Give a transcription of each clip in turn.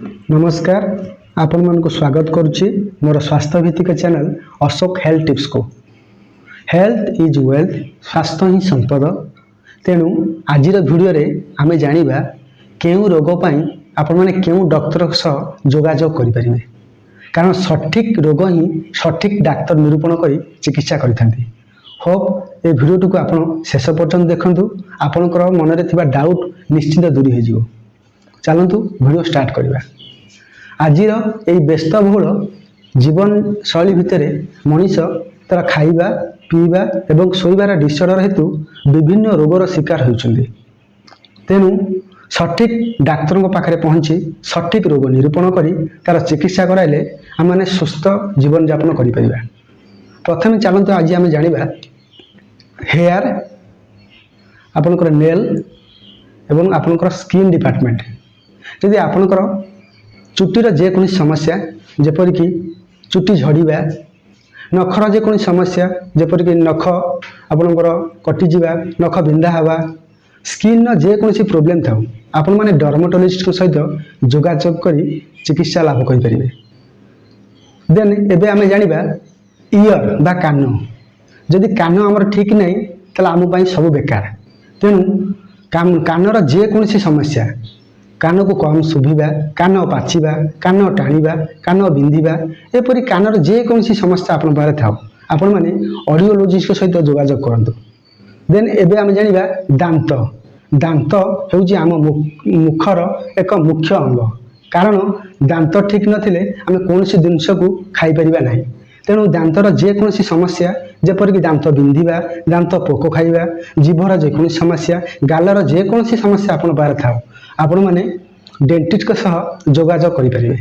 नमस्कार आपण मानक स्वागत करुच्ची मोर स्वास्थ्य भित्तिक चैनल अशोक हेल्थ टिप्स को। हेल्थ इज वेल्थ, स्वास्थ्य ही संपद। तेणु आज भिडियो आमे जानिबा केउ रोग पई आपण माने केउ डॉक्टर सह जोगाजोग करि परिबे, कारण सठिक रोग ही सठिक डाक्तर निरूपण करी चिकित्सा करिथांती। होप ए भिडियो को आपण शेष पर्यंत देखंतु, आपनकर मन रे थिबा डाउट निश्चित दूरी हो जिवो। चलंतु भिडियो स्टार्ट करिबा। आजिर यही व्यस्तबहुल जीवन शैली भितर मनीष तार खाइबा पीवा एवं शोइबार डिसऑर्डर हेतु विभिन्न रोगर शिकार होउछन्ति। तेणु सठिक डाक्तर पाखे पहुँची सठिक रोग निरूपण करी तार चिकित्सा कराइले आम मैंने सुस्थ जीवन यापन करें। प्रथम चलते आज आम जाना हेयर, आपणकर नेल एवं आपणकर स्किन डिपार्टमेंट। यदि आपणकर चुटीर जेको समस्या जेपरिक चुटी झड़वा, नखर जेको समस्या जेपरिक नख आपणकर कटिजा, नख बिंधा हवा, स्किन जेको प्रोब्लेम था आपण माने डर्माटोलॉजिस्ट सहित जोगाजोग करी चिकित्सा लाभ करें। देन एबे आमे जानिबा ईयर बा कान। जदि कान आमर ठीक नहीं ताला आम पई सब बेकार। तेणु कानर जेको समस्या, कान को कम शुभिबा, कान पाचिबा, कान टाणीबा, कान बिंधिबा, एपरी कानर जेकोसी समस्या आपन पारे थाउ आपण माने ऑडियोलॉजिस्ट सहित जोगाजोग करंतु। देन एबे आमे जानिबा दांत। दांत हेउची आम मुखर एक मुख्य अंग, कारण दांत ठीक नथिले आमे कोनसी जिंस को खाई परिबा नाही। तेणु दांतर जेकोसी समस्या जेपरिक दांत बिंधिबा, दांत पोक खाइबा, जीभर जेकोसी समस्या, गालर जेकोसी समस्या आपन पारे थाउ आपण माने डेंटिस्ट सह जोगाजोग करि परिबे।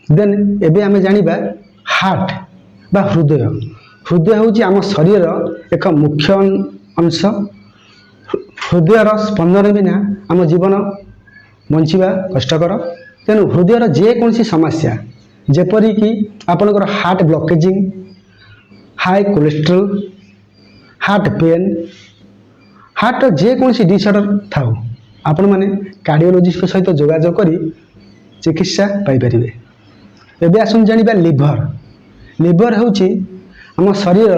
देन एबे आमे जानिबा हार्ट बा हृदय। हृदय होची आम शरीर एक मुख्य अंश। हृदयर स्पंदन बिना आम जीवन बंचिबा कष्टकर। तेणु हृदयर जेकोसी समस्या जेपरिक आपणकर हार्ट ब्लॉकेजिंग, high cholesterol, heart pain, heart जेकोसी डिसऑर्डर थाउ आपण माने कार्डियोलॉजिस्ट सहित जोगाजोग करी चिकित्सा पाई परिबे। एबे आसुन जानिबा लिवर। लिवर होची आम शरीर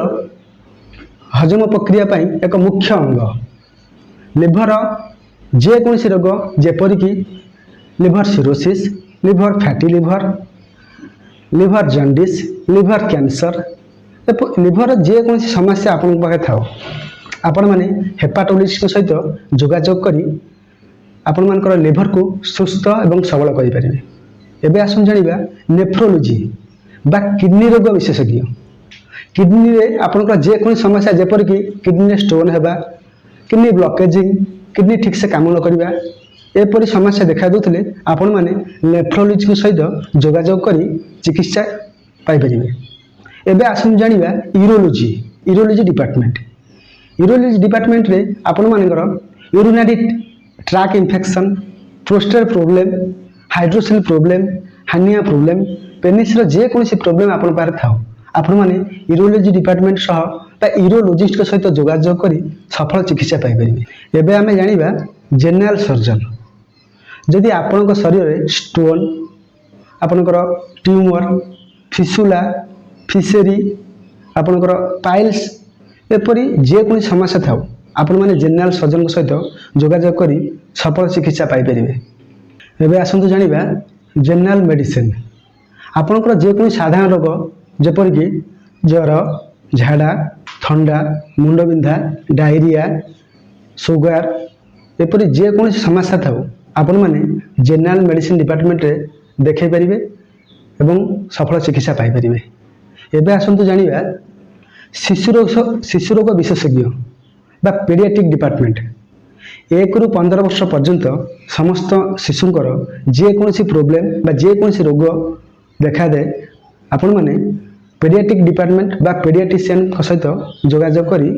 हजम प्रक्रिया पाई एक मुख्य अंग। लिवर जेकोसी रोग जेपरिक liver cirrhosis, liver fatty liver, liver jaundice, liver cancer, liver जेकोसी समस्या आपन पाखे थाउ आपण माने हेपाटोलॉजिस्ट सहित जोगाजोग करी आपण मानकर लिवर को सुस्थ एवं सबल करि परिबे। एबे आसुन जानिबा नेफ्रोलॉजी बा किडनी रोग विशेषज्ञ। किडनी रे आपनकर जेकोसी समस्या जेपरिक किडनी स्टोन हेबा, किडनी ब्लॉकेजिंग, किडनी ठीक से काम न करिबा, एपरि समस्या देखा दोथले आपण माने नेफ्रोलॉजी सहित जोगाजोग करी चिकित्सा पाई परिबे। एबे आसुन जानिबा urology. Urology department. Urology department रे आपण मानकर urinary tract infection, prostate problem, hydrocele problem, hernia problem, penis रो जेकोसी प्रॉब्लम आपण पारे थाउ आपण माने यूरोलॉजी डिपार्टमेंट सह बा यूरोलॉजिस्ट सहित जोगाजोग करी सफल चिकित्सा पाई परिबे। एबे आमे जानिबा जनरल सर्जन। जदि आपनक शरीर रे स्टोन, आपनकर ट्यूमर, फिसुला, फिशेरी, आपनकर पाइल्स, एपरि जेकोसी समस्या थाउ आपण माने जनरल सर्जन सहित जोगाजोग करी सफल चिकित्सा पाई परिबे। एबे आसंतु जानिबा जनरल मेडिसिन। आपनकर जेकोसी साधारण रोग जेपरिक ज्वर, झाड़ा, ठंडा, मुंड बिंधा, डायरिया, सुगर, एपरि जेकोसी समस्या थाउ आपण माने जनरल मेडिसिन डिपार्टमेंट रे देखै परिबे एवं सफल चिकित्सा पाई परिबे। एबे आसंतु जानिबा शिशु रोग विशेषज्ञ बा पीडियाट्रिक डिपार्टमेंट। 1 ରୁ 15 वर्ष पर्यंत समस्त शिशुंकर जेकोसी प्रॉब्लम बा जेकोसी रोग देखा दे आपण माने पीडियाट्रिक डिपार्टमेंट बा पीडियाट्रिशियन सहित जोगाजोग करी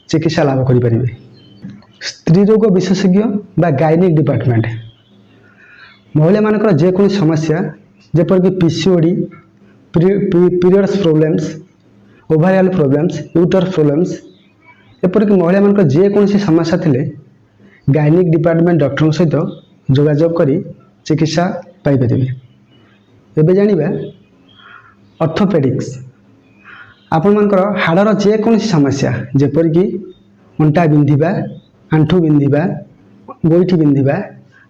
चिकित्सा लाभ करि परिबे। स्त्री रोग विशेषज्ञ बा गायनिक डिपार्टमेंट। महिला मानकर जेकोसी समस्या जेपरिक PCOD, periods problems, ovarian problems, uterus problems, एपरिक महिला मानकर जेकोसी समस्या थिले गायनिक डिपार्टमेंट डॉक्टर सहित जोगाजोग करी चिकित्सा ପାଇପାରିବେ। ଏବେ ଜାଣିବା ଅର୍ଥୋପେଡିକ୍ସ। ଆପଣମାନଙ୍କର ହାଡ଼ର ଯେକୌଣସି ସମସ୍ୟା ଯେପରିକି ଅଣ୍ଟା ବିନ୍ଧିବା, ଆଣ୍ଠୁ ବିନ୍ଧିବା, ଗୋଇଠି ବିନ୍ଧିବା,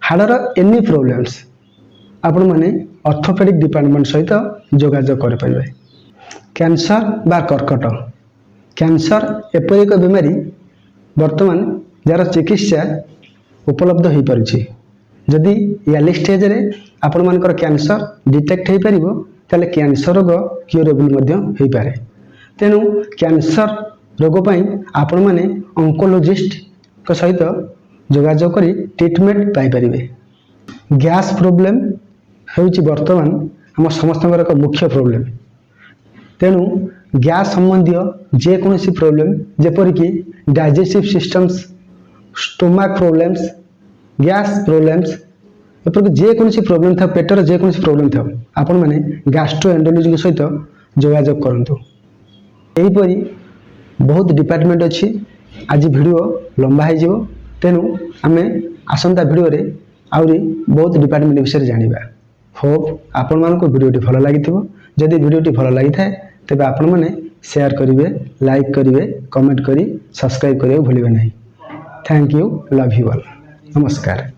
ହାଡ଼ର ଏନି ପ୍ରୋବ୍ଲେମ୍ସ ଆପଣମାନେ ଅର୍ଥୋପେଡିକ୍ ଡିପାର୍ଟମେଣ୍ଟ ସହିତ ଯୋଗାଯୋଗ କରିପାରିବେ। କ୍ୟାନ୍ସର ବା କର୍କଟ। କ୍ୟାନ୍ସର ଏପରି ଏକ ବେମାରୀ ବର୍ତ୍ତମାନ ଯାହାର ଚିକିତ୍ସା ଉପଲବ୍ଧ ହୋଇପାରୁଛି। ଯଦି ୟାର୍ଲି ଷ୍ଟେଜରେ ଆପଣମାନଙ୍କର କ୍ୟାନ୍ସର ଡିଟେକ୍ଟ ହୋଇପାରିବ ତାହେଲେ କ୍ୟାନ୍ସର ରୋଗ କ୍ୟୁରେବୁଲ ମଧ୍ୟ ହୋଇପାରେ। ତେଣୁ କ୍ୟାନ୍ସର ରୋଗ ପାଇଁ ଆପଣମାନେ ଅଙ୍କୋଲୋଜିଷ୍ଟଙ୍କ ସହିତ ଯୋଗାଯୋଗ କରି ଟ୍ରିଟମେଣ୍ଟ ପାଇପାରିବେ। ଗ୍ୟାସ୍ ପ୍ରୋବ୍ଲେମ୍ ହେଉଛି ବର୍ତ୍ତମାନ ଆମ ସମସ୍ତଙ୍କର ଏକ ମୁଖ୍ୟ ପ୍ରୋବ୍ଲେମ୍। ତେଣୁ ଗ୍ୟାସ୍ ସମ୍ବନ୍ଧୀୟ ଯେକୌଣସି ପ୍ରୋବ୍ଲେମ୍ ଯେପରିକି digestive systems, stomach problems, gas problems, ଏପରିକି ଯେକୌଣସି ପ୍ରୋବ୍ଲେମ୍ ଥାଉ, ପେଟର ଯେକୌଣସି ପ୍ରୋବ୍ଲେମ୍ ଥାଉ, ଆପଣମାନେ ଗ୍ୟାଷ୍ଟ୍ରୋଏଣ୍ଟରୋଲୋଜିଙ୍କ ସହିତ ଯୋଗାଯୋଗ କରନ୍ତୁ। ଏହିପରି ବହୁତ ଡିପାର୍ଟମେଣ୍ଟ ଅଛି। ଆଜି ଭିଡ଼ିଓ ଲମ୍ବା ହୋଇଯିବ, ତେଣୁ ଆମେ ଆସନ୍ତା ଭିଡ଼ିଓରେ ଆହୁରି ବହୁତ ଡିପାର୍ଟମେଣ୍ଟ ବିଷୟରେ ଜାଣିବା। ହୋପ୍ ଆପଣମାନଙ୍କୁ ଭିଡ଼ିଓଟି ଭଲ ଲାଗିଥିବ। ଯଦି ଭିଡ଼ିଓଟି ଭଲ ଲାଗିଥାଏ ତେବେ ଆପଣମାନେ ସେୟାର କରିବେ, ଲାଇକ୍ କରିବେ, କମେଣ୍ଟ କରି ସବସ୍କ୍ରାଇବ୍ କରିବାକୁ ଭୁଲିବେ ନାହିଁ। Thank you, love you all. ନମସ୍କାର।